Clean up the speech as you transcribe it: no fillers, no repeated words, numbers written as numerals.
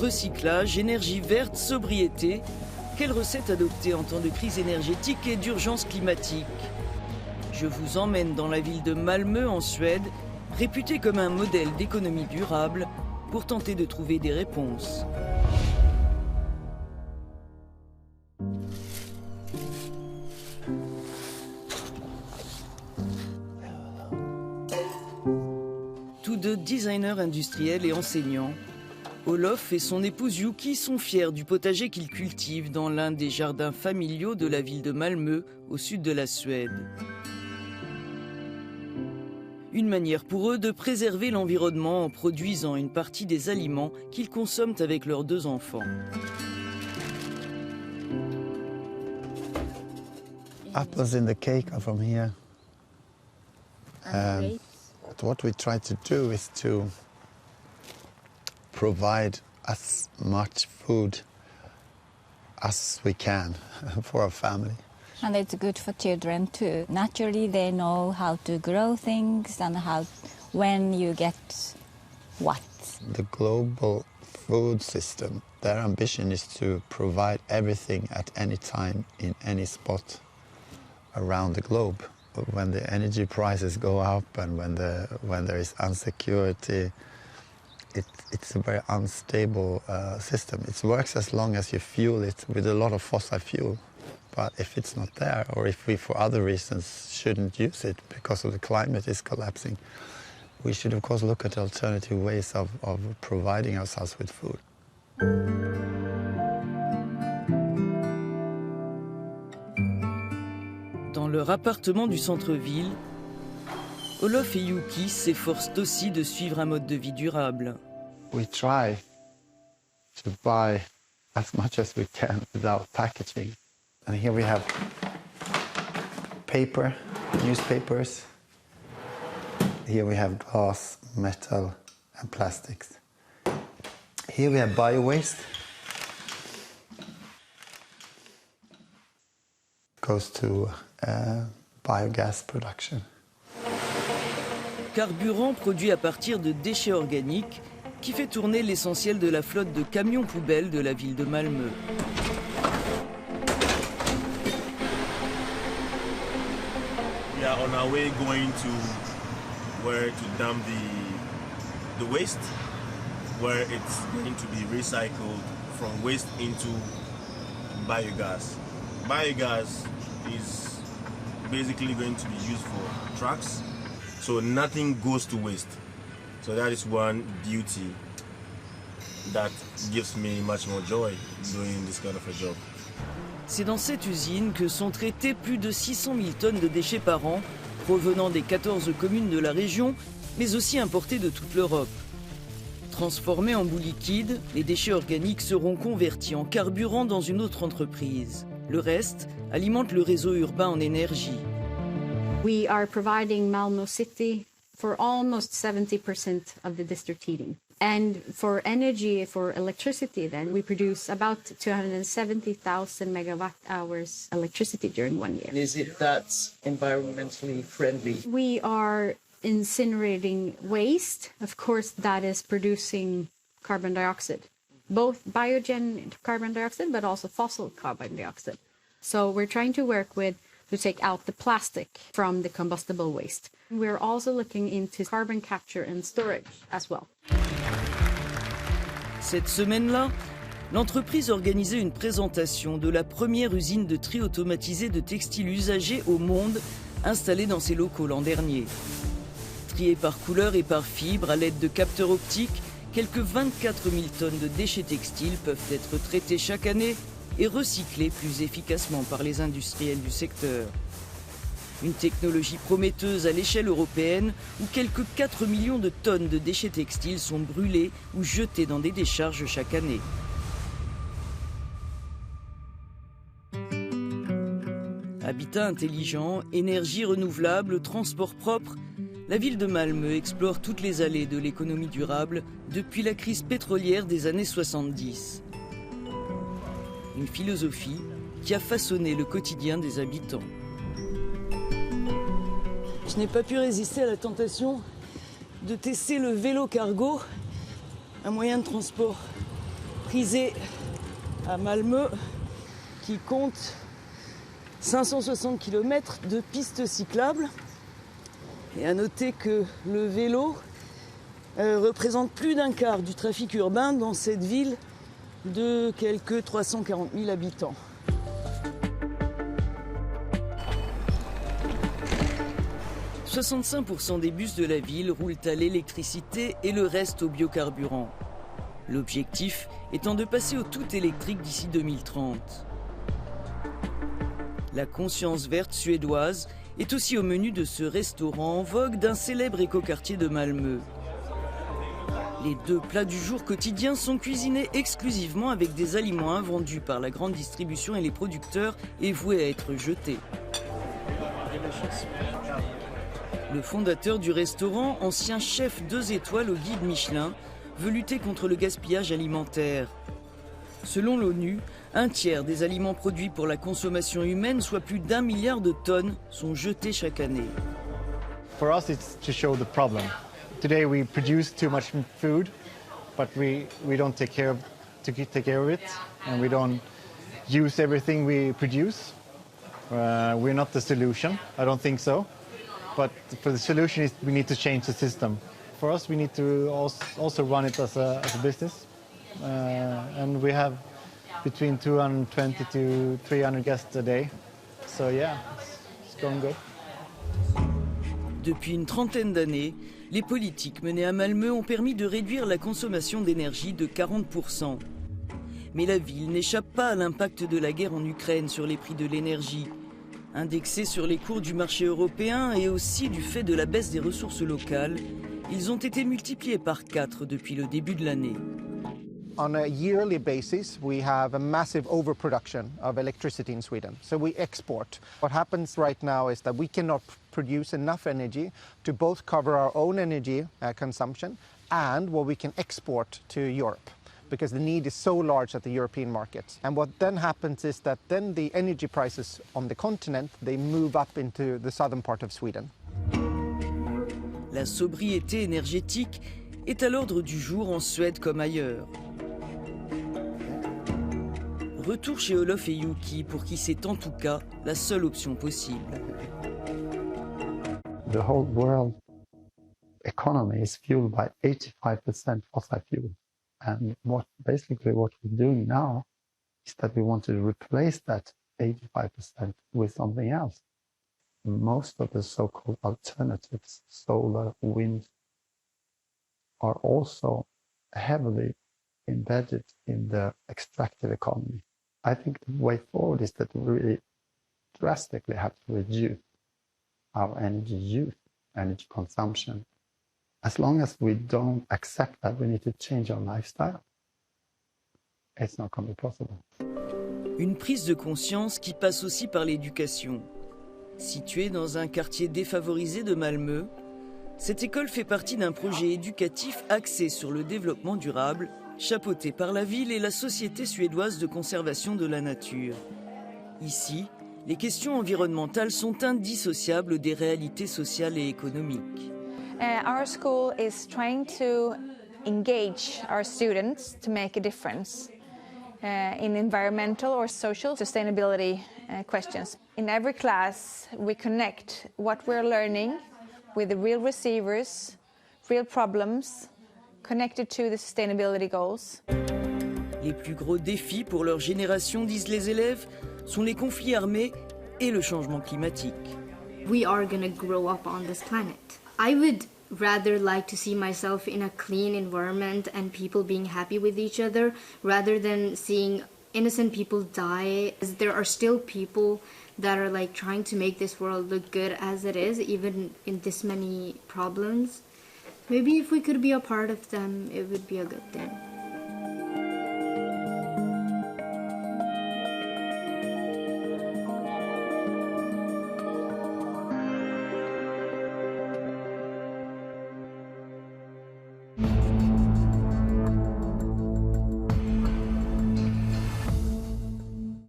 Recyclage, énergie verte, sobriété. Quelle recette adopter en temps de crise énergétique et d'urgence climatique? Je vous emmène dans la ville de Malmö en Suède, réputée comme un modèle d'économie durable, pour tenter de trouver des réponses. Tous deux designers industriels et enseignants, Olof et son épouse Yuki sont fiers du potager qu'ils cultivent dans l'un des jardins familiaux de la ville de Malmö, au sud de la Suède. Une manière pour eux de préserver l'environnement en produisant une partie des aliments qu'ils consomment avec leurs deux enfants. Apples in the cake are from here. What we try to do is to provide as much food as we can for our family. And it's good for children too. Naturally, they know how to grow things and when you get what. The global food system, their ambition is to provide everything at any time in any spot around the globe. When the energy prices go up and when there is insecurity, it's a very unstable system. It works as long as you fuel it with a lot of fossil fuel. But if it's not there, or if we for other reasons shouldn't use it because of the climate is collapsing, we should of course look at alternative ways of providing ourselves with food. Dans leur appartement du centre-ville, Olof et Yuki s'efforcent aussi de suivre un mode de vie durable. We try to buy as much as we can without packaging. And here we have paper, newspapers. Here we have glass, metal and plastics. Here we have bio-waste. Goes to biogas production. Carburant produit à partir de déchets organiques qui fait tourner l'essentiel de la flotte de camions poubelles de la ville de Malmö. We are on our way going to where to dump the waste, where it's going to be recycled from waste into biogas. Biogas is basically going to be used for trucks, so nothing goes to waste. So that is one beauty that gives me much more joy doing this kind of a job. C'est dans cette usine que sont traitées plus de 600 000 tonnes de déchets par an, provenant des 14 communes de la région, mais aussi importés de toute l'Europe. Transformés en boue liquide, les déchets organiques seront convertis en carburant dans une autre entreprise. Le reste alimente le réseau urbain en énergie. We are providing Malmö City for almost 70% of the district heating. And for energy, for electricity, then we produce about 270,000 megawatt hours electricity during 1 year. Is it that environmentally friendly? We are incinerating waste. Of course, that is producing carbon dioxide, both biogen carbon dioxide, but also fossil carbon dioxide. So we're trying to work to take out the plastic from the combustible waste. We're also looking into carbon capture and storage as well. Cette semaine-là, l'entreprise organisait une présentation de la première usine de tri automatisé de textiles usagés au monde installée dans ses locaux l'an dernier. Triés par couleur et par fibre à l'aide de capteurs optiques, quelques 24 000 tonnes de déchets textiles peuvent être traités chaque année et recyclés plus efficacement par les industriels du secteur. Une technologie prometteuse à l'échelle européenne où quelques 4 millions de tonnes de déchets textiles sont brûlés ou jetés dans des décharges chaque année. Habitat intelligent, énergie renouvelable, transport propre, la ville de Malmö explore toutes les allées de l'économie durable depuis la crise pétrolière des années 70. Une philosophie qui a façonné le quotidien des habitants. Je n'ai pas pu résister à la tentation de tester le vélo cargo, un moyen de transport prisée à Malmö qui compte 560 km de pistes cyclables. Et à noter que le vélo représente plus d'un quart du trafic urbain dans cette ville de quelques 340 000 habitants. « 65% des bus de la ville roulent à l'électricité et le reste au biocarburant. L'objectif étant de passer au tout électrique d'ici 2030. La conscience verte suédoise est aussi au menu de ce restaurant en vogue d'un célèbre écoquartier de Malmö. Les 2 plats du jour quotidiens sont cuisinés exclusivement avec des aliments invendus par la grande distribution et les producteurs et voués à être jetés. Le fondateur du restaurant, ancien chef 2 étoiles au guide Michelin, veut lutter contre le gaspillage alimentaire. Selon l'ONU, 1/3 des aliments produits pour la consommation humaine, soit plus d'1 milliard de tonnes, sont jetés chaque année. For us, it's to show the problem. Today we produce too much food, but we don't take care of it, and we don't use everything we produce. We're not the solution. I don't think so. But for the solution, we need to change the system. For us, we need to also run it as a business, and we have between 220 to 300 guests a day. So yeah, it's going good. Depuis une trentaine d'années, les politiques menées à Malmö ont permis de réduire la consommation d'énergie de 40%. Mais la ville n'échappe pas à l'impact de la guerre en Ukraine sur les prix de l'énergie. Indexés sur les cours du marché européen et aussi du fait de la baisse des ressources locales, ils ont été multipliés par 4 depuis le début de l'année. On a yearly basis, we have a massive overproduction of electricity in Sweden. So we export. What happens right now is that we cannot produce enough energy to both cover our own energy consumption and what we can export to Europe, because the need is so large at the European markets. And what then happens is that then the energy prices on the continent, they move up into the southern part of Sweden. La sobriété énergétique est à l'ordre du jour en Suède comme ailleurs. Retour chez Olof et Yuki, pour qui c'est en tout cas la seule option possible. The whole world economy is fueled by 85% fossil fuel. And basically what we're doing now is that we want to replace that 85% with something else. Most of the so-called alternatives, solar, wind, are also heavily embedded in the extractive economy. I think the way forward is that we really drastically have to reduce our energy use, energy consumption. As long as we don't accept that we need to change our lifestyle, it's not going to be possible. Une prise de conscience qui passe aussi par l'éducation. Située dans un quartier défavorisé de Malmö, cette école fait partie d'un projet éducatif axé sur le développement durable, chapeauté par la ville et la Société suédoise de conservation de la nature. Ici, les questions environnementales sont indissociables des réalités sociales et économiques. Our school is trying to engage our students to make a difference in environmental or social sustainability questions. In every class, we connect what we're learning with the real receivers, real problems connected to the sustainability goals. Les plus gros défis pour leur génération, disent les élèves, sont les conflits armés et le changement climatique. We are going to grow up on this planet. I would rather like to see myself in a clean environment and people being happy with each other rather than seeing innocent people die. There are still people that are like trying to make this world look good as it is, even in this many problems. Maybe if we could be a part of them, it would be a good thing.